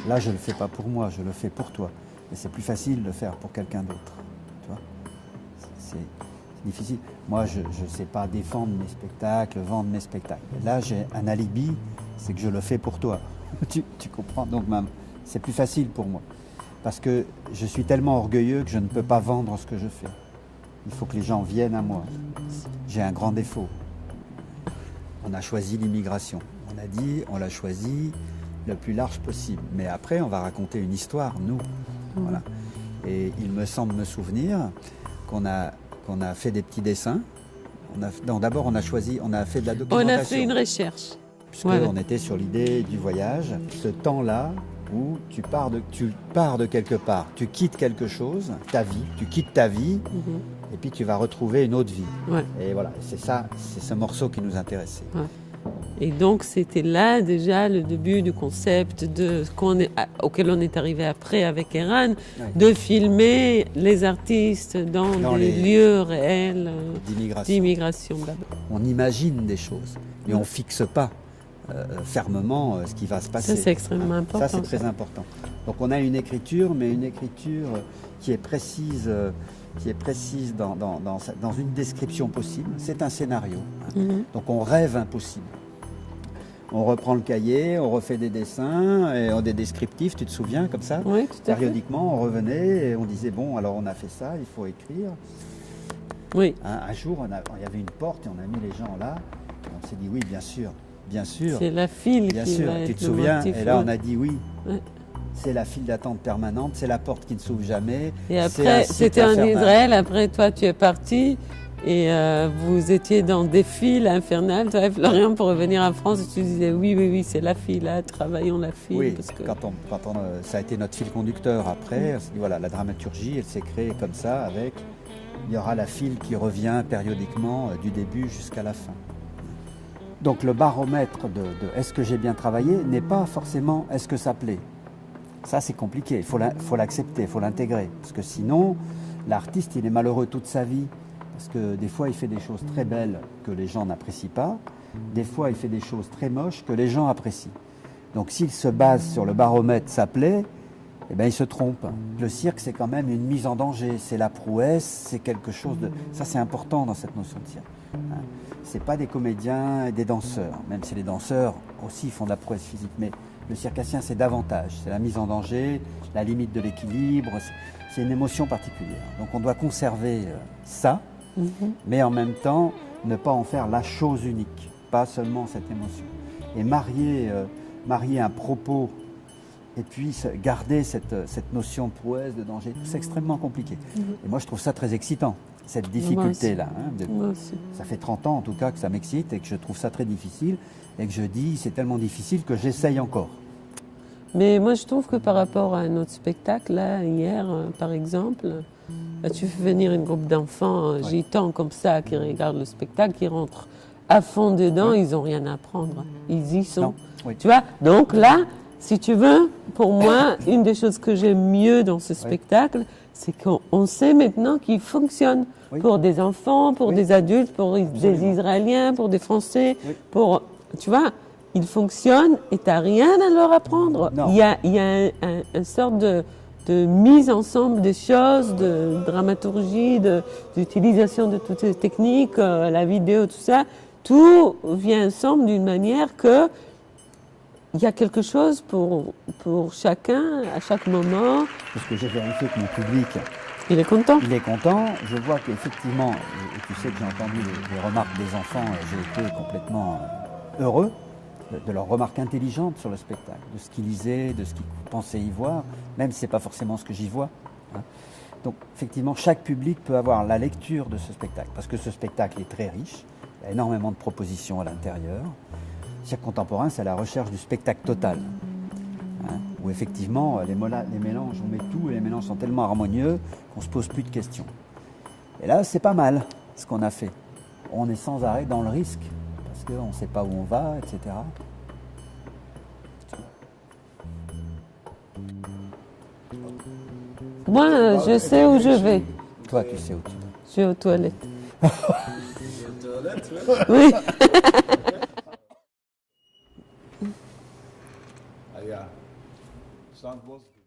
Là, je ne le fais pas pour moi, je le fais pour toi. Et c'est plus facile de le faire pour quelqu'un d'autre. Tu vois, c'est difficile. Moi, je ne sais pas défendre mes spectacles, vendre mes spectacles. Là, j'ai un alibi, c'est que je le fais pour toi. tu comprends? Donc, même, c'est plus facile pour moi. Parce que je suis tellement orgueilleux que je ne peux pas vendre ce que je fais. Il faut que les gens viennent à moi. J'ai un grand défaut. On a choisi l'immigration. On a dit, on l'a choisi le plus large possible. Mais après, on va raconter une histoire, nous. Voilà. Et il me semble me souvenir qu'on a fait des petits dessins. D'abord, on a fait de la documentation. On a fait une recherche. Puisqu'on était sur l'idée du voyage. Ce temps-là où tu pars de quelque part, tu quittes quelque chose, ta vie, tu quittes ta vie, et puis tu vas retrouver une autre vie. Ouais. Et voilà, c'est ça, c'est ce morceau qui nous intéressait. Ouais. Et donc, c'était là déjà le début du concept auquel on est arrivé après avec Eran, de filmer les artistes dans des lieux réels d'immigration. On imagine des choses, mais on ne fixe pas fermement ce qui va se passer. Ça, c'est extrêmement important. Ça, c'est très important. Donc, on a une écriture, mais une écriture qui est précise dans une description possible. C'est un scénario. Donc, on rêve impossible. On reprend le cahier, on refait des dessins, et des descriptifs, tu te souviens, comme ça? Oui, tout à fait. Périodiquement, on revenait et on disait, bon, alors on a fait ça, il faut écrire. Oui. Un jour, il y avait une porte et on a mis les gens là. Et on s'est dit, oui, bien sûr, bien sûr. C'est la file bien qui sûr, va tu être te souviens? motif, et là, on a dit oui. Ouais. C'est la file d'attente permanente, c'est la porte qui ne s'ouvre jamais. Et après, c'était en Israël, après toi, tu es parti. Et vous étiez dans des files infernales, toi et Florian, pour revenir en France, et tu disais oui, c'est la file, là, travaillons la file. Oui, parce que... ça a été notre fil conducteur après. On s'est dit, voilà, la dramaturgie, elle s'est créée comme ça, il y aura la file qui revient périodiquement du début jusqu'à la fin. Donc le baromètre de est-ce que j'ai bien travaillé n'est pas forcément est-ce que ça plaît. Ça, c'est compliqué, il faut l'accepter, il faut l'intégrer. Parce que sinon, l'artiste, il est malheureux toute sa vie. Parce que des fois, il fait des choses très belles que les gens n'apprécient pas. Des fois, il fait des choses très moches que les gens apprécient. Donc, s'il se base sur le baromètre, ça plaît, eh bien, il se trompe. Le cirque, c'est quand même une mise en danger. C'est la prouesse, c'est quelque chose de... Ça, c'est important dans cette notion de cirque. Ce n'est pas des comédiens et des danseurs, même si les danseurs aussi font de la prouesse physique. Mais le circassien, c'est davantage. C'est la mise en danger, la limite de l'équilibre. C'est une émotion particulière. Donc, on doit conserver ça. Mais en même temps, ne pas en faire la chose unique, pas seulement cette émotion. Et marier un propos et puis garder cette notion de prouesse, de danger, c'est extrêmement compliqué. Et moi, je trouve ça très excitant, cette difficulté-là. Ça fait 30 ans en tout cas que ça m'excite et que je trouve ça très difficile et que je dis c'est tellement difficile que j'essaye encore. Mais moi, je trouve que par rapport à un autre spectacle, là, hier, par exemple, là, tu fais venir un groupe d'enfants gitans comme ça qui regardent le spectacle, qui rentrent à fond dedans, ils n'ont rien à apprendre. Ils y sont. Tu vois? Donc là, si tu veux, pour moi, une des choses que j'aime mieux dans ce spectacle, c'est qu'on sait maintenant qu'il fonctionne pour des enfants, pour des adultes, pour des Israéliens, pour des Français, pour... Tu vois? Il fonctionne et tu n'as rien à leur apprendre. Il y a une sorte de mise ensemble des choses, de dramaturgie, d'utilisation de toutes ces techniques, la vidéo, tout ça. Tout vient ensemble d'une manière que il y a quelque chose pour chacun, à chaque moment. Parce que j'ai vérifié que mon public... Il est content. Il est content. Je vois qu'effectivement, et tu sais que j'ai entendu les remarques des enfants, j'ai été complètement heureux de leurs remarques intelligentes sur le spectacle, de ce qu'ils lisaient, de ce qu'ils pensaient y voir, même si ce n'est pas forcément ce que j'y vois. Donc effectivement, chaque public peut avoir la lecture de ce spectacle, parce que ce spectacle est très riche, il y a énormément de propositions à l'intérieur. Le cirque contemporain, c'est la recherche du spectacle total, où effectivement les mélanges, on met tout, et les mélanges sont tellement harmonieux qu'on ne se pose plus de questions. Et là, c'est pas mal ce qu'on a fait. On est sans arrêt dans le risque, parce qu'on ne sait pas où on va, etc. Moi, je sais où je vais. Toi, tu sais où tu vas. Je vais aux toilettes. Oui. sound was